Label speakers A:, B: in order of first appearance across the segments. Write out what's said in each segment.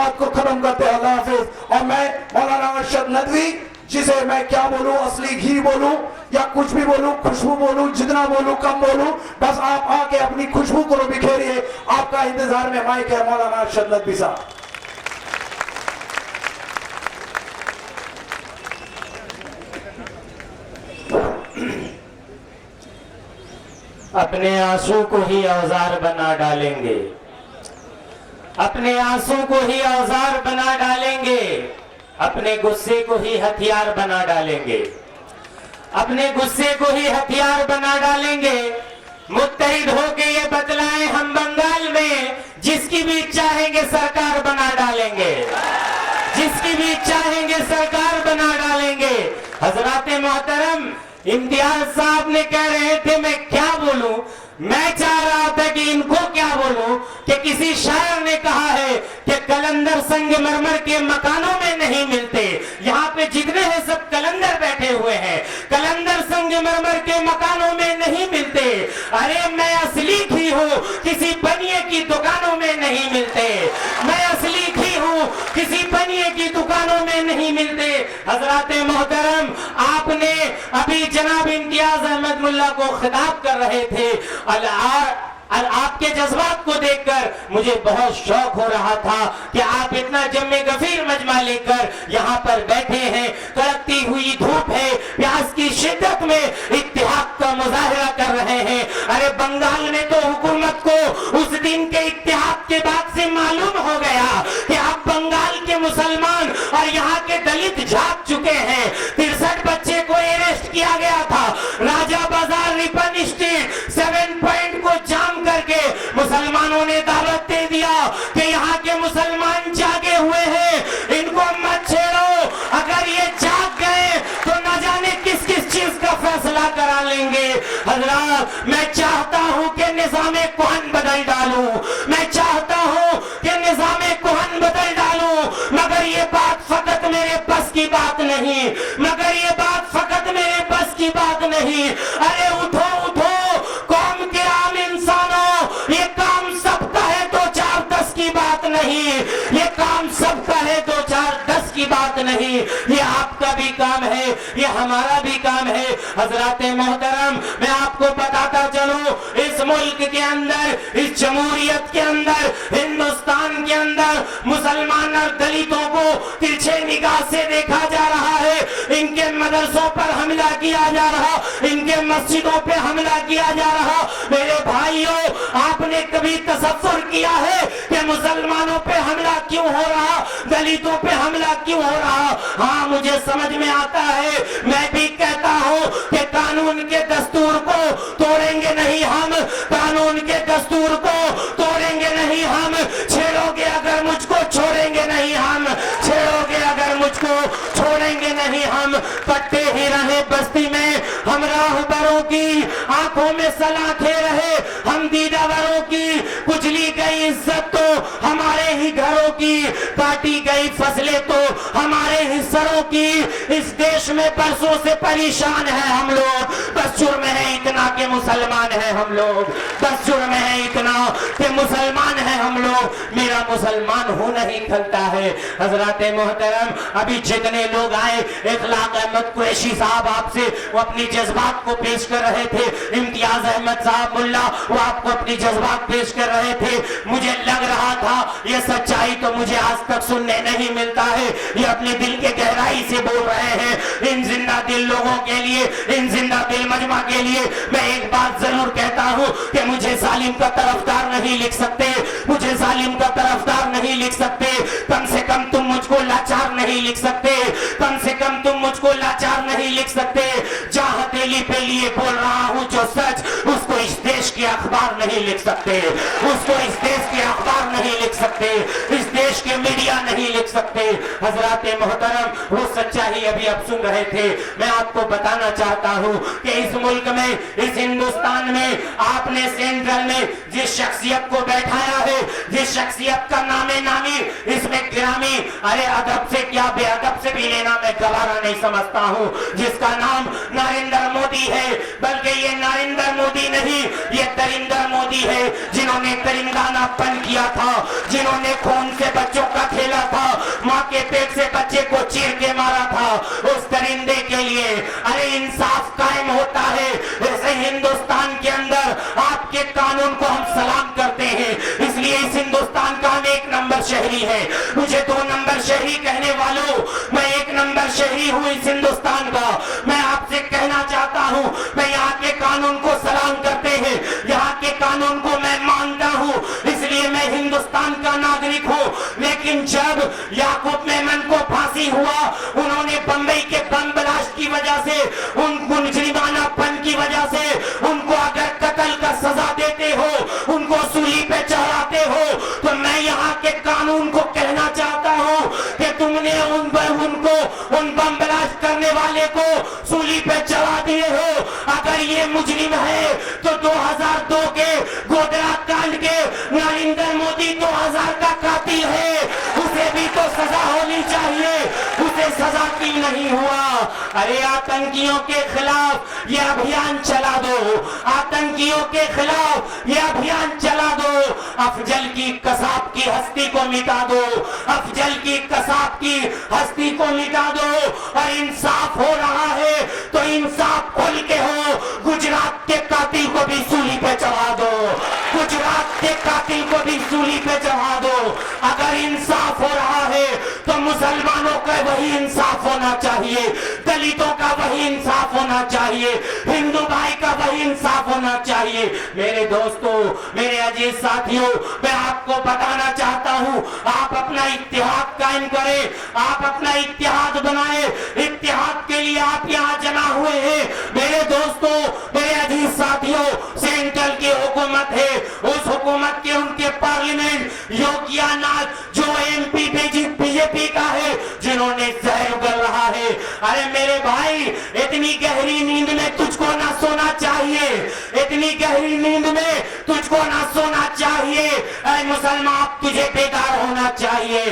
A: बात को खत्म करते हैं। अल्लाह हाफिज। और मैं मौलाना अरशद नदवी, जिसे मैं क्या बोलूं, असली घी बोलूं या कुछ भी बोलूं, खुशबू बोलूं, जितना बोलूं कम बोलूं, बस आप आके अपनी खुशबू को बिखेरिए। आपका इंतजार में माइक है मौलाना अरशद नदवी साहब।
B: अपने आंसू को ही औजार बना डालेंगे, अपने आंसू को ही औजार बना डालेंगे, अपने गुस्से को ही हथियार बना डालेंगे, अपने गुस्से को ही हथियार बना डालेंगे। मुत्तहिद होके ये बतलाएं हम बंगाल में जिसकी भी चाहेंगे सरकार बना डालेंगे, जिसकी भी चाहेंगे सरकार बना डालेंगे। हजराते मोहतरम, इम्तियाज साहब ने कह रहे थे मैं क्या बोलूं, मैं चाह रहा था कि इनको क्या बोलूं कि किसी शायर ने कहा है कि कलंदर संगमरमर के मकानों में नहीं मिलते। यहाँ पे जितने हैं सब कलंदर बैठे हुए हैं, कलंदर संगमरमर के मकानों में नहीं मिलते। अरे मैं असली घी हूँ, किसी बनिए की दुकानों में नहीं मिलते। मैं असली घी हूँ, किसी बनिए की दुकानों में नहीं मिलते। हजराते मोहतरम, आपने अभी जनाब इम्तियाज अहमद मुल्ला को खिताब कर रहे थे और आपके जज्बात को देखकर मुझे बहुत शौक हो रहा था कि आप इतना जम्मे गफीर मजमा लेकर यहाँ पर बैठे हैं। कड़कती हुई धूप है, प्यास की शिद्दत में इत्तेहाद का मुजाहरा कर रहे हैं। अरे बंगाल में तो हुकूमत को उस दिन के इत्तेहाद के बाद से मालूम हो गया कि आप बंगाल के मुसलमान और यहाँ के दलित जाग चुके हैं। 63 बच्चे को अरेस्ट किया गया था। राजा बाजार रिपन स्ट्रीट 7 पॉइंट को जाम करके मुसलमानों ने दावत दे दिया कि यहाँ के मुसलमान जागे हुए हैं, इनको मत छेड़ो। अगर ये जाग गए तो न जाने किस किस चीज का फैसला करा लेंगे। हजरात, मैं चाहता हूँ कि निज़ामे कुहन बदल डालूं, मैं चाहता हूँ कि निज़ामे कुहन बदल डालूं, मगर ये बात फकत मेरे बस की बात नहीं, मगर ये बात फकत मेरे बस की बात नहीं। अरे उठो उठो कौम के आम इंसानों, ये काम सबका है, 2-4-10 की बात नहीं। ये काम सबका है, 2-4-10 की बात नहीं। ये आपका भी काम है, ये हमारा भी काम है। हजराते मोहतरम, मैं आपको बताता चलूं, इस मुल्क के अंदर, इस जमहूरियत के अंदर, हिंदुस्तान के अंदर मुसलमान और दलितों को तिरछे निगाह से देखा जा रहा है। इनके मदरसों पर हमला किया जा रहा, इनके मस्जिदों पे हमला किया जा रहा। मेरे भाइयों, आपने कभी तसव्वुर किया है कि मुसलमानों पे हमला क्यों हो रहा, दलितों पे हमला क्यों हो रहा? हाँ, मुझे समझ में आता है। मैं भी कहता हूँ कि कानून के दस्तूर को तोड़ेंगे नहीं हम, कानून के दस्तूर को तोड़ेंगे नहीं हम। छेड़ोगे अगर मुझको, छोड़ेंगे नहीं हम, छेड़ोगे अगर मुझको, छोड़ेंगे नहीं हम। कट्टे ही रहे बस्ती में हम राहबरों की, आंखों में सलाखें रहे हम दीदावरों की। कुचली गई इज्जत तो हमारे ही घरों की, काटी गई फसलें तो हमारे ही सरों की। इस देश में बरसों से परेशान है हम लोग, बस जुर्म है इतना कि मुसलमान है हम लोग, बस जुर्म है इतना कि मुसलमान है हम लोग। मेरा मुसलमान होना ही खलता है। हजराते मोहतरम, अभी जितने लोग आए, इखलाक अहमद कुरैशी साहब आपसे वो अपनी जज्बात को पेश कर रहे थे, इम्तियाज अहमद साहब मुल्ला वो आपको अपनी जज्बात पेश कर रहे थे। मुझे लग रहा था ये सच्चाई तो मुझे आज तक सुनने नहीं मिलता है। ये अपने दिल के गहराई से बोल रहे हैं। इन जिंदा दिल लोगों के लिए, इन जिंदा दिल मजमा के लिए मैं एक बात जरूर कहता हूँ कि मुझे जालिम का तरफदार नहीं लिख सकते, मुझे जालिम का तरफदार नहीं लिख सकते। कम से कम तुम मुझको लाचार नहीं लिख सकते, कम से कम तुम मुझको लाचार नहीं लिख सकते। जहाँ हथेली पे लिए बोल रहा हूँ जो सच, उसको इस देश के अखबार नहीं लिख सकते, उसको इस देश के अखबार नहीं लिख सकते, इस देश के मीडिया नहीं लिख सकते। हजराते मोहतरम, वो सच्चाई अभी आप सुन रहे थे। मैं आपको बताना चाहता हूँ कि इस मुल्क में, इस हिंदुस्तान में आपने सेंट्रल में जिस शख्सियत को बैठाया है, जिस शख्सियत का नामे नामी इसमें गिरामी, अरे अदब से क्या बेअदब से भी लेना मैं गवारा नहीं समझता हूँ, जिसका नाम नरेंद्र मोदी है। बल्कि ये नरेंद्र मोदी नहीं, ये दरिंदर मोदी है, जिन्होंने दरिंदानापन किया था, जिन्होंने खून से बच्चों का खेला से बच्चे को चीर के मारा था, उस दरिंदे के लिए अरे इंसाफ कायम होता है। ऐसे हिंदुस्तान के अंदर आपके कानून को हम सलाम करते हैं, इसलिए इस हिंदुस्तान का हम 1 नंबर शहरी है। मुझे 2 नंबर शहरी कहने वालों, मैं 1 नंबर शहरी हूँ इस हिंदुस्तान का। मैं आपसे कहना चाहता हूँ, मैं यहाँ के कानून को सलाम करते हैं, यहाँ के कानून को मैं मानता हूँ, इसलिए मैं हिंदुस्तान का नागरिक हूँ। लेकिन जब याकूब मेमन को फांसी हुआ, उन्होंने बंबई के बम ब्लास्ट की वजह से, उन मुजरिमानापन की वजह से उनको अगर कत्ल का सजा देते हो, उनको सूली पे चढ़ाते हो, तो मैं यहाँ के कानून को कहना चाहता हूँ कि तुमने उनको उन बम ब्लास्ट करने वाले को सूली पे चढ़ा दिए हो। अगर ये मुजरिम है तो 2002 के गोधरा कांड के नरेंद्र मोदी 2000 का कातिल है, उसे भी तो सजा होनी चाहिए, उसे सजा क्यों नहीं हुआ? अरे आतंकियों के खिलाफ ये अभियान चला दो, आतंकियों के खिलाफ ये अभियान चला दो। अफजल की कसाब की हस्ती को मिटा दो, अफजल की कसाब की हस्ती को मिटा दो। और इंसाफ हो रहा है तो इंसाफ खुल के हो। गुजरात के कातिल को भी सूली पे चढ़ा दो, गुजरात के कातिल को भी सूली पे चढ़ा दो। अगर इंसाफ हो रहा है तो मुसलमानों का वही इंसाफ होना चाहिए, दलितों का वही इंसाफ होना चाहिए, हिंदू भाई का वही इंसाफ होना चाहिए। मेरे दोस्तों, मेरे अजीज साथियों, मैं आपको बताना चाहता हूं, आप अपना इत्तेहाद कायम करें, आप अपना इत्तेहाद बनाए। इत्तेहाद के लिए आप यहाँ जमा हुए हैं। मेरे दोस्तों, मेरे अजीज साथियों, सेंट्रल की हुकूमत है, उस हुकूमत के उनके पार्लियामेंट योगी आदित्यनाथ जो एमपी बीजेपी का है, जिन्होंने जहर उगल रहा है। अरे मेरे भाई, इतनी गहरी नींद में तुझको ना सोना चाहिए, इतनी गहरी नींद में तुझको ना सोना चाहिए। ऐ मुसलमान, तुझे बेदार होना चाहिए,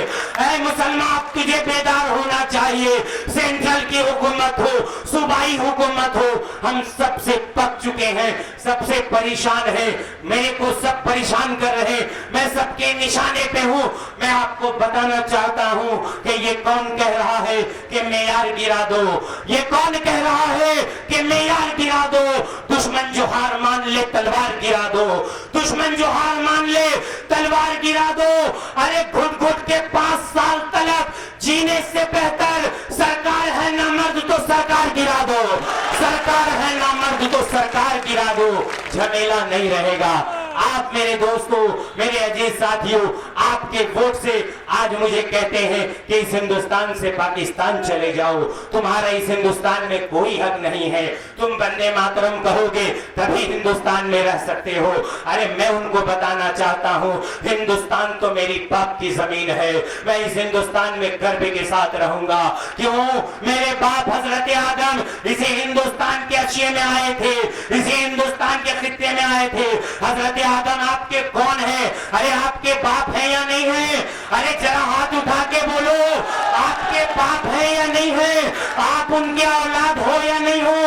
B: ऐ मुसलमान, तुझे बेदार होना चाहिए। सेंट्रल की हुकूमत हो, सूबाई हुकूमत हो, हम सबसे पक चुके हैं, सबसे परेशान है। मेरे को सब परेशान कर रहे, मैं सबके निशाने पे हूँ। मैं आपको बताना चाहता हूँ कि ये कौन कह रहा है कि मेयार गिरा दो, ये कौन कह रहा है कि मेयार गिरा दो? दुश्मन जो हार मान ले तलवार गिरा दो, दुश्मन जो हार मान ले तलवार गिरा दो। अरे घुट घुट के 5 साल तलक जीने से बेहतर सरकार है ना मर्द तो सरकार गिरा दो, सरकार है ना मर्द तो सरकार गिरा दो, झमेला नहीं रहेगा। आप मेरे दोस्तों, मेरे अजीज साथियों, आपके वोट से आज मुझे कहते हैं कि इस हिंदुस्तान से पाकिस्तान चले जाओ, तुम्हारा इस हिंदुस्तान में कोई हक नहीं है, तुम वंदे मातरम कहोगे तभी हिंदुस्तान में रह सकते हो। अरे मैं उनको बताना चाहता हूँ, हिंदुस्तान तो मेरी बाप की जमीन है, मैं इस हिंदुस्तान में गर्व के साथ रहूंगा। क्यों? मेरे बाप हजरत आदम इसी हिंदुस्तान के अशिये में आए थे, इसी हिंदुस्तान के खित्ते में आए थे। हजरत आदम आपके कौन है? अरे आपके बाप है या नहीं है? अरे जरा हाथ उठा के बोलो, आपके बाप है या नहीं है? आप उनके औलाद हो या नहीं हो?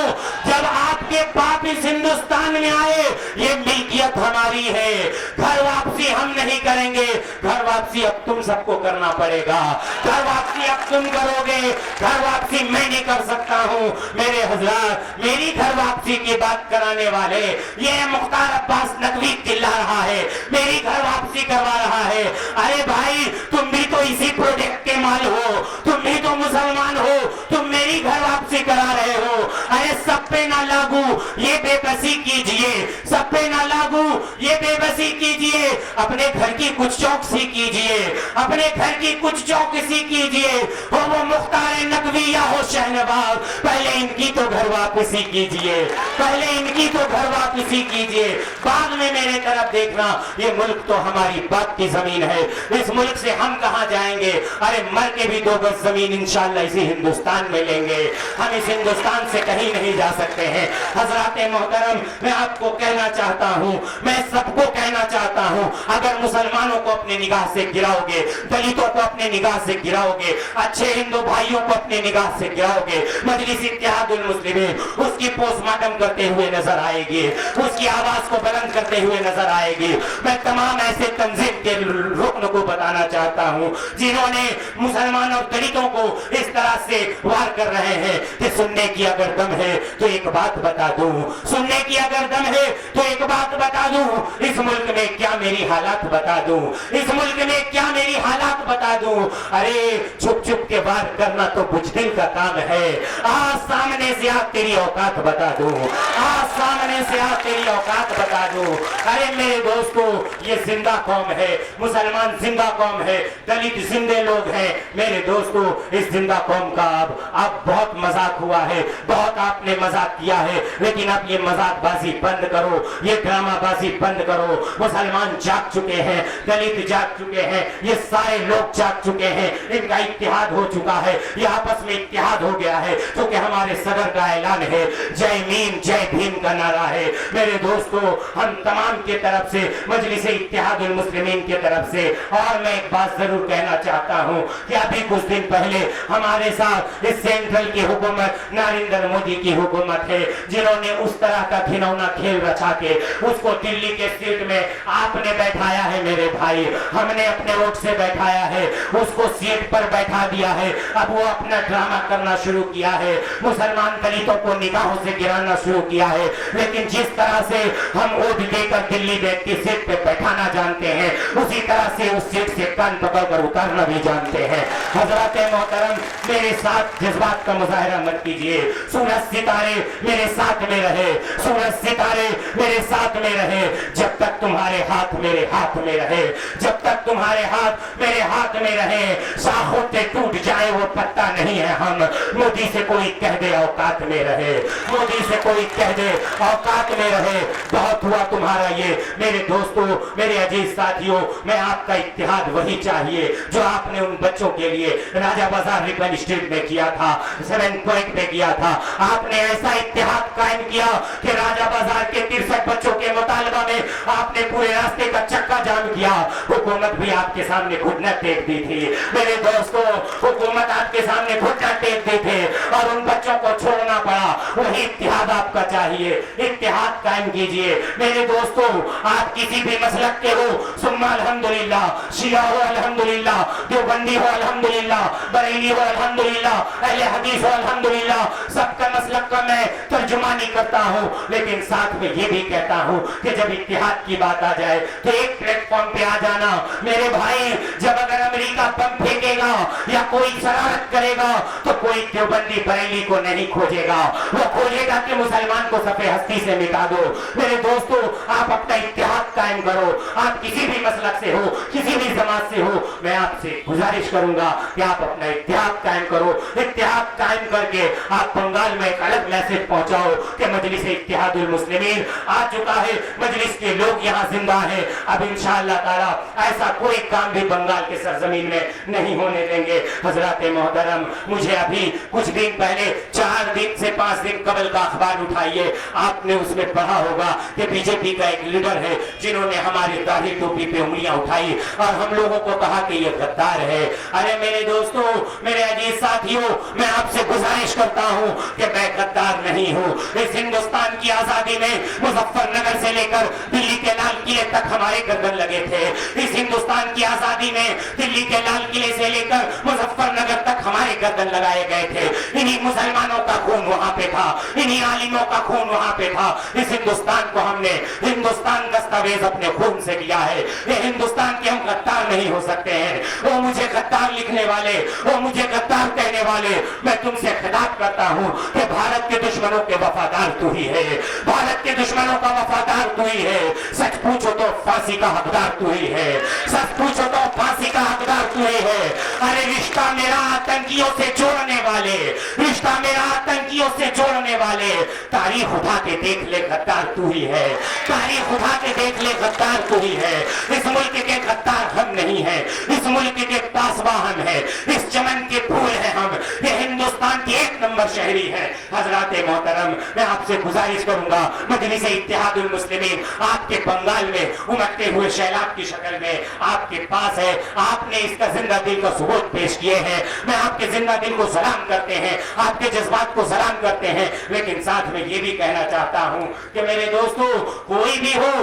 B: जब आपके बाप इस हिंदुस्तान में आए, ये मिल्कियत हमारी है, घर वापसी हम नहीं करेंगे, घर वापसी अब तुम सबको करना पड़ेगा, घर वापसी अब तुम करोगे, घर वापसी मैं नहीं कर सकता हूँ। मेरे हजरात, मेरी घर वापसी की बात कराने वाले ये मुख्तार अब्बास नकवी चिल्ला रहा है, मेरी घर वापसी करवा रहा है। अरे भाई, तुम भी तो इसी प्रोजेक्ट के माल हो, तुम भी तो मुसलमान हो, तुम मेरी घर वापसी करा रहे हो। अरे सब पे ना लागू ये बेबसी कीजिए, सब पे ना लागू ये बेबसी कीजिए, अपने घर की कुछ चौकसी कीजिए, अपने घर की कुछ चौकसी कीजिए। हो वो मुख्तार नकवी या हो शहनवाज, पहले इनकी तो घर वापसी कीजिए, पहले इनकी तो घर वापसी कीजिए, बाद में मेरे तरफ देखना। ये मुल्क तो हमारी बाप की जमीन है, इस मुल्क से हम कहां जाएंगे? अरे मर के भी 2 गज जमीन इंशाअल्लाह इसी हिंदुस्तान में लेंगे, हम इस हिंदुस्तान से कहीं नहीं जा सकते हैं। हजरात मोहतरम, मैं आपको कहना चाहता हूं, मैं सबको कहना चाहता हूं, अगर मुसलमानों को अपनी निगाह से गिराओगे, दलितों को अपने निगाह से गिराओगे, अच्छे हिंदू भाइयों को अपने निगाह से गिराओगे, मजलिस इत्तेहादुल मुस्लिमीन उसकी पोस्टमार्टम करते हुए नजर आएगी, उसकी आवाज को बुलंद करते हुए नजर आएगी। मैं तमाम ऐसे तंजीम के रुकन को बताना चाहता हूं जिन्होंने मुसलमान और दलितों को इस तरह से वार कर रहे हैं कि सुनने की अगर दम है तो एक बात बता दूं, सुनने की अगर दम है तो एक बात बता दूं, इस मुल्क में क्या मेरी हालात बता दूं, इस मुल्क में क्या मेरी हालात बता दूं। अरे छुप छुप के वार करना तो बुजदिल का काम है, आज सामने से आप तेरी औकात बता दूं, आज सामने से आप तेरी औकात बता दूं। अरे मेरे दोस्तों, ये जिंदा कौम है, मुसलमान जिंदा कौम है, दलित जिंदे लोग हैं। मेरे दोस्तों, इस जिंदा कौम का अब बहुत मजाक हुआ है, बहुत आपने मजाक किया है, लेकिन अब ये मजाकबाजी बंद करो, ये ड्रामाबाजी बंद करो। मुसलमान जाग चुके हैं, दलित जाग चुके हैं, ये सारे लोग जाग चुके हैं, इनका इत्तेहाद हो चुका है, ये आपस में इत्तेहाद हो गया है, क्योंकि हमारे सदर का ऐलान है, जय मीम जय भीम का नारा है। मेरे दोस्तों, हम तमाम के तरफ से, मजलिस इत्तेहादुल मुस्लिमीन के तरफ से, और मैं एक बात जरूर कहना चाहता हूं कि अभी कुछ दिन पहले हमारे साथ इस सेंट्रल की हुकूमत नरेंद्र मोदी की हुकूमत है, जिन्होंने उस तरह का घिनौना खेल रचा के उसको दिल्ली के सीट में आपने बैठाया है। मेरे भाई, हमने अपने वोट से बैठाया है, उसको सीट पर बैठा दिया है। अब वो अपना ड्रामा करना शुरू किया है, मुसलमान दलितों को निगाहों से गिराना शुरू किया है। लेकिन जिस तरह से हम वोट देकर दिल्ली की सीट पे बैठाना जानते हैं, उसी तरह से उस सीट से कान पकड़कर उतारना भी जानते हैं। हजरत मोहतरम, मेरे साथ जज्बात का मुजाहरा मत कीजिए। सूरज सितारे मेरे साथ में रहे, सूरज सितारे मेरे साथ में रहे, जब तक तुम्हारे हाथ मेरे हाथ में रहे, जब तक तुम्हारे हाथ मेरे हाथ में रहे, शाखों से टूट जाए वो पत्ता नहीं है हम। मोदी से कोई कह दे औकात में रहे, मोदी से कोई कह दे औकात में रहे। बहुत हुआ तुम्हारा ये। मेरे दोस्तों, मेरे अजीज साथियों, मैं आपका इत्तेहाद वही चाहिए जो आपने उन बच्चों के लिए राजा बाजार रिपन स्ट्रीट में किया था, 7 पॉइंट में किया था। आपने ऐसा इत्तेहाद कायम किया कि राजा बाजार के 63 बच्चों के मुतालबा में आपने पूरे रास्ते का चक्का जाम किया। हुकूमत भी आपके सामने घुटना टेक दी थी। मेरे दोस्तों, हुकूमत आपके सामने घुटना टेक दी थी और उन बच्चों को छोड़ना पड़ा। वही इत्तेहाद आपका चाहिए, इत्तेहाद कायम कीजिए। मेरे दोस्तों, आप किसी भी मसलक के हो, सुन्ना अल्हम्दुलिल्लाह, शिया हो अल्हम्दुलिल्लाह, देवबंदी हो अल्हम्दुलिल्लाह, बरेली हो अल्हम्दुलिल्लाह, अहले हदीस हो अल्हम्दुलिल्लाह, सबका मसलक का मैं तर्जुमानी करता हूँ। लेकिन साथ में ये भी कहता हूँ कि जब इत्तेहाद की बात आ जाए तो एक प्लेटफॉर्म पे आ जाना। मेरे भाई, जब अगर अमेरिका बम फेंकेगा या कोई शरारत करेगा तो कोई देवबंदी बरेली को नहीं खोजेगा, वो खोजेगा कि मुसलमान को सफे हस्ती से मिटा दो। मेरे दोस्तों, आप अपना इत्तेहाद कायम करो। आप किसी भी मसलक से हो, किसी भी जमात से हो, मैं आपसे गुजारिश करूंगा कि आप अपना इत्तेहाद कायम करो। इत्तेहाद कायम करके आप बंगाल में एक अलग मैसेज पहुंचाओ कि मजलिस इत्तेहादुल मुस्लिमीन आ चुका है, मजलिस के लोग यहाँ जिंदा हैं। अब इंशाअल्लाह ताला ऐसा कोई काम भी बंगाल के सरजमीन में नहीं होने देंगे। हजरत मोहतरम, मुझे अभी कुछ दिन पहले 4 दिन से 5 दिन कबल का अखबार उठाइए, आपने उसमें पढ़ा होगा कि बीजेपी का एक लीडर है जिन्होंने हमारी दाढ़ी टोपी पे उंगलियां उठाई और हम लोगों को कहा कि ये गद्दार है। अरे मेरे दोस्तों, मेरे अजीज साथियों, मैं आपसे गुजारिश करता हूं कि मैं गद्दार नहीं हूं। इस हिंदुस्तान की आजादी में मुजफ्फरनगर से लेकर दिल्ली के लाल किले तक हमारे गर्दन लगे थे। इस हिंदुस्तान की आजादी में दिल्ली के लाल किले से लेकर मुजफ्फरनगर तक हमारे गर्दन लगाए गए थे। इन्हीं मुसलमानों का खून वहां पे था, इन्हीं आलिमों का खून वहां पे था। इस हिंदुस्तान को हमने हिंदुस्तान दस्तावेज अपने खून से किया है। ये हिंदुस्तान के हम गद्दार नहीं हो सकते हैं। वो मुझे गद्दार लिखने वाले, वो मुझे गद्दार कहने वाले, मैं तुमसे खिताब करता हूँ कि भारत के दुश्मनों के वफादार तू ही है, भारत के दुश्मनों का वफादार तू ही है। सच पूछो तो फांसी का हकदार तू ही है, सच पूछो तो फांसी का हकदार तू ही है। अरे रिश्ता मेरा आतंकियों से जोड़ने वाले, रिश्ता मेरा आतंकियों से जोड़ने वाले, तारीख उठा के देख ले गद्दार तू ही है, तारीख उठा के देख ले गद्दार तू ही है। इस मुल्क के गद्दार हम नहीं है, इस मुल्क के पासवा हम है, इस चमन के फूल है हम। ये हिंदुस्तान की 1 नंबर शहरी भी हैं। हजरात मोहतरम, मैं आपसे गुजारिश करूंगा, मजलिस इत्तेहादुल मुस्लिमीन आपके बंगाल में उमड़ते हुए सैलाब की शक्ल में आपके पास है। आपने इसका जिंदा दिल का सबूत पेश किए हैं। मैं आपके जिंदा दिल को सलाम करते हैं, आपके जज्बात को सलाम करते हैं। लेकिन साथ में ये भी कहना चाहता हूं कि मेरे दोस्तों, कोई भी हो,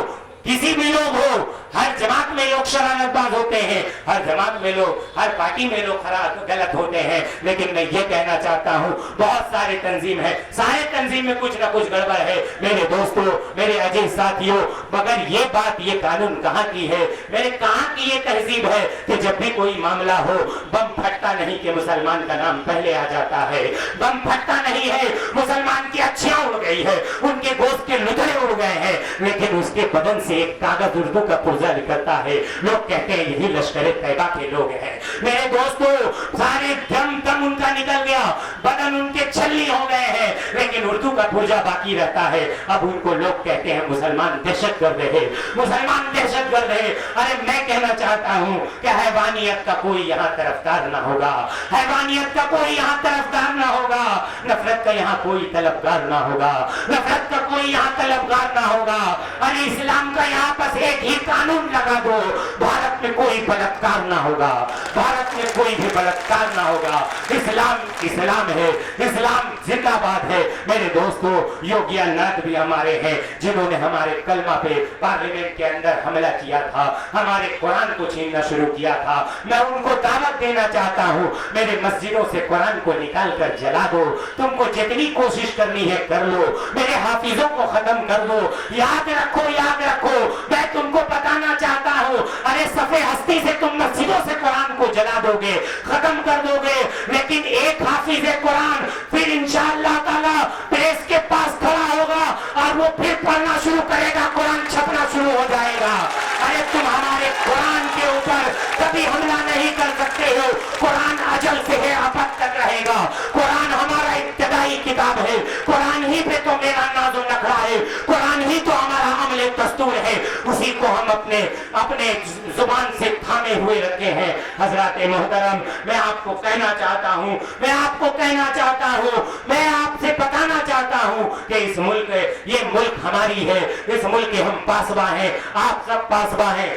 B: किसी भी लोग हो, हर जमात में लोग शरारतबाज होते हैं, हर जमात में लोग, हर पार्टी में लोग गलत होते हैं। लेकिन मैं ये कहना चाहता हूँ, बहुत सारे तंजीम है, सारे तंजीम में कुछ ना कुछ गड़बड़ है। मेरे दोस्तों, मेरे अजीज साथियों, मगर ये बात, ये कानून कहाँ की है, मेरे कहाँ की ये तहजीब है कि जब भी कोई मामला हो, बम फटता नहीं कि मुसलमान का नाम पहले आ जाता है। बम फटता नहीं है, मुसलमान की अच्छियां उड़ गई है, उनके गोश्त के लुधरे उड़ गए हैं, लेकिन उसके बदन से एक कागज उर्दू का पुर्जा निकलता है। लोग कहते हैं यही लश्कर तैयबा के लोग हैं। मेरे दोस्तों, सारे दम उनका निकल गया, बदन उनके छल्ली हो गए हैं, लेकिन उर्दू का पुर्जा बाकी रहता है। अब उनको लोग कहते हैं मुसलमान दहशतगर्द है, मुसलमान दहशतगर्द है। अरे मैं कहना चाहता हूं कि हैवानियत का कोई यहाँ तरफदार ना होगा, हैवानियत का कोई यहाँ तरफदार ना होगा, नफरत का यहाँ कोई तलबगार ना होगा, नफरत का कोई यहाँ तलबगार ना होगा। अरे इस्लाम का यहाँ बस एक ही कानून लगा दो, भारत में कोई बलात्कार ना होगा, भारत में कोई भी बलात्कार ना होगा। इस्लाम इस्लाम है, इस्लाम जिंदाबाद है। मेरे दोस्तों, योगी आदित्यनाथ भी हमारे हैं, जिन्होंने हमारे कलमा पे पार्लियामेंट के अंदर हमला किया था, हमारे कुरान को छीनना शुरू किया था। मैं उनको दावत देना चाहता हूँ, मेरे मस्जिदों से कुरान को निकाल कर जला दो, तुमको जितनी कोशिश करनी है कर लो, मेरे हाफिजों को खत्म कर दो। याद रखो, याद रखो, मैं तुमको बताना चाहता हूँ, अरे सफे हस्ती से तुम मस्जिदों से कुरान को जला दोगे, खत्म कर दोगे, लेकिन एक हाफिज कुरान फिर इंशाअल्लाह ताला प्रेस के पास खड़ा होगा और वो फिर पढ़ना शुरू करेगा, कुरान छपना शुरू हो जाएगा। अरे तुम हमारे कुरान के ऊपर कभी हमला नहीं कर सकते हो, कुरान अजल से है अब तक रहेगा। कुरान हमारा इब्तिदाई किताब है, कुरान ही पे तो मेरा नाज़ो नखरा है, कुरान ही तो हमारा अमल दस्तूर है, उसी को हम अपने जुबान से थामे हुए रखे हैं। हजरात मोहतरम, मैं आपको कहना चाहता हूँ, मैं आपको कहना चाहता हूँ, मैं आपसे बताना चाहता हूँ कि इस मुल्क, ये मुल्क हमारी है, इस मुल्क के हम पासबा हैं, आप सब पासबा हैं।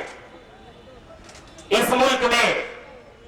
B: इस मुल्क में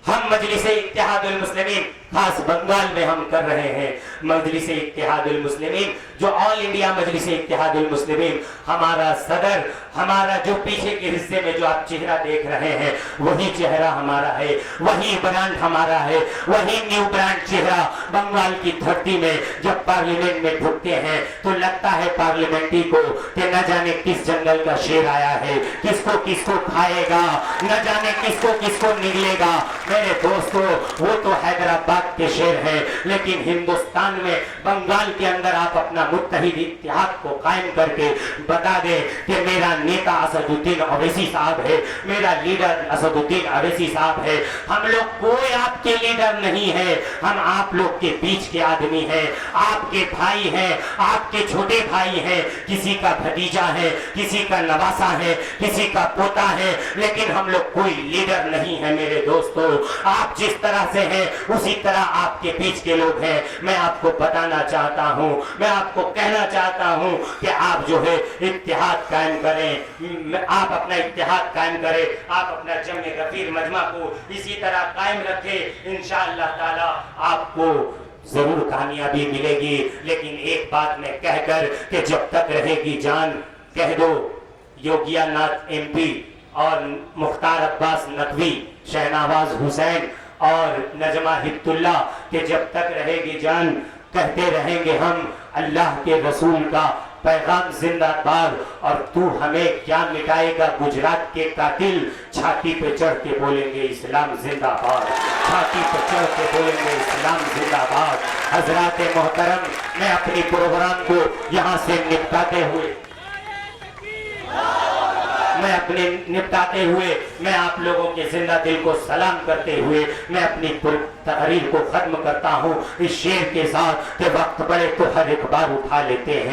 B: हम मजलिस इत्तेहादुल मुस्लिमीन खास बंगाल में हम कर रहे हैं मजलिस इत्तेहादुल मुस्लिमीन, जो ऑल इंडिया मजलिस इत्तेहादुल मुस्लिमीन, हमारा सदर, हमारा जो पीछे के हिस्से में जो आप चेहरा देख रहे हैं, वही चेहरा हमारा है, वही ब्रांड हमारा है, वही न्यू ब्रांड चेहरा। बंगाल की धरती में जब पार्लियामेंट में ढुकते हैं तो लगता है पार्लियामेंटी को कि न जाने किस जंगल का शेर आया है, किसको किसको खाएगा, न जाने किसको किसको निगलेगा। मेरे दोस्तों, वो तो हैदराबाद के शेर है, लेकिन हिंदुस्तान में बंगाल के अंदर आप अपना मुत्तहिद इत्तेहाद को कायम करके बता दें कि मेरा नेता असदुद्दीन अवैसी साहब है, मेरा लीडर असदुद्दीन अवैसी साहब है। हम लोग कोई आपके लीडर नहीं है, हम आप लोग के बीच के आदमी हैं, आपके भाई हैं, आपके छोटे भाई हैं, किसी का भतीजा है, किसी का नवासा है, किसी का पोता है, लेकिन हम लोग कोई लीडर नहीं है। मेरे दोस्तों, आप जिस तरह से हैं उसी तरह आपके बीच के लोग हैं। मैं आपको बताना चाहता हूं, मैं आपको कहना चाहता हूं कि आप जो है इत्तेहाद कायम करें, आप अपना इत्तेहाद कायम करें, आप अपना जम्मे गफीर मजमा को इसी तरह कायम रखें। इंशाअल्लाह ताला आपको जरूर कामयाबी मिलेगी। लेकिन एक बात मैं कहकर कि जब तक रहेगी जान, कह दो योगी आदित्यनाथ MP और मुख्तार अब्बास नकवी, शहनवाज हुसैन और नजमा हिब्तुल्ला के जब तक रहेगी जान, कहते रहेंगे हम अल्लाह के रसूल का पैगाम जिंदाबाद। और तू हमें क्या मिटाएगा गुजरात के कातिल, छाती पे चढ़ के बोलेंगे इस्लाम जिंदाबाद, छाती पे चढ़ के बोलेंगे इस्लाम जिंदाबाद। हजरात मोहतरम, मैं अपनी प्रोग्राम को यहाँ से निपटाते हुए मैं आप लोगों के जिंदा दिल को सलाम करते हुए मैं अपनी तकरीर को खत्म करता हूँ इस शेर के साथ कि वक्त पड़े तो हर एक बार उठा लेते हैं।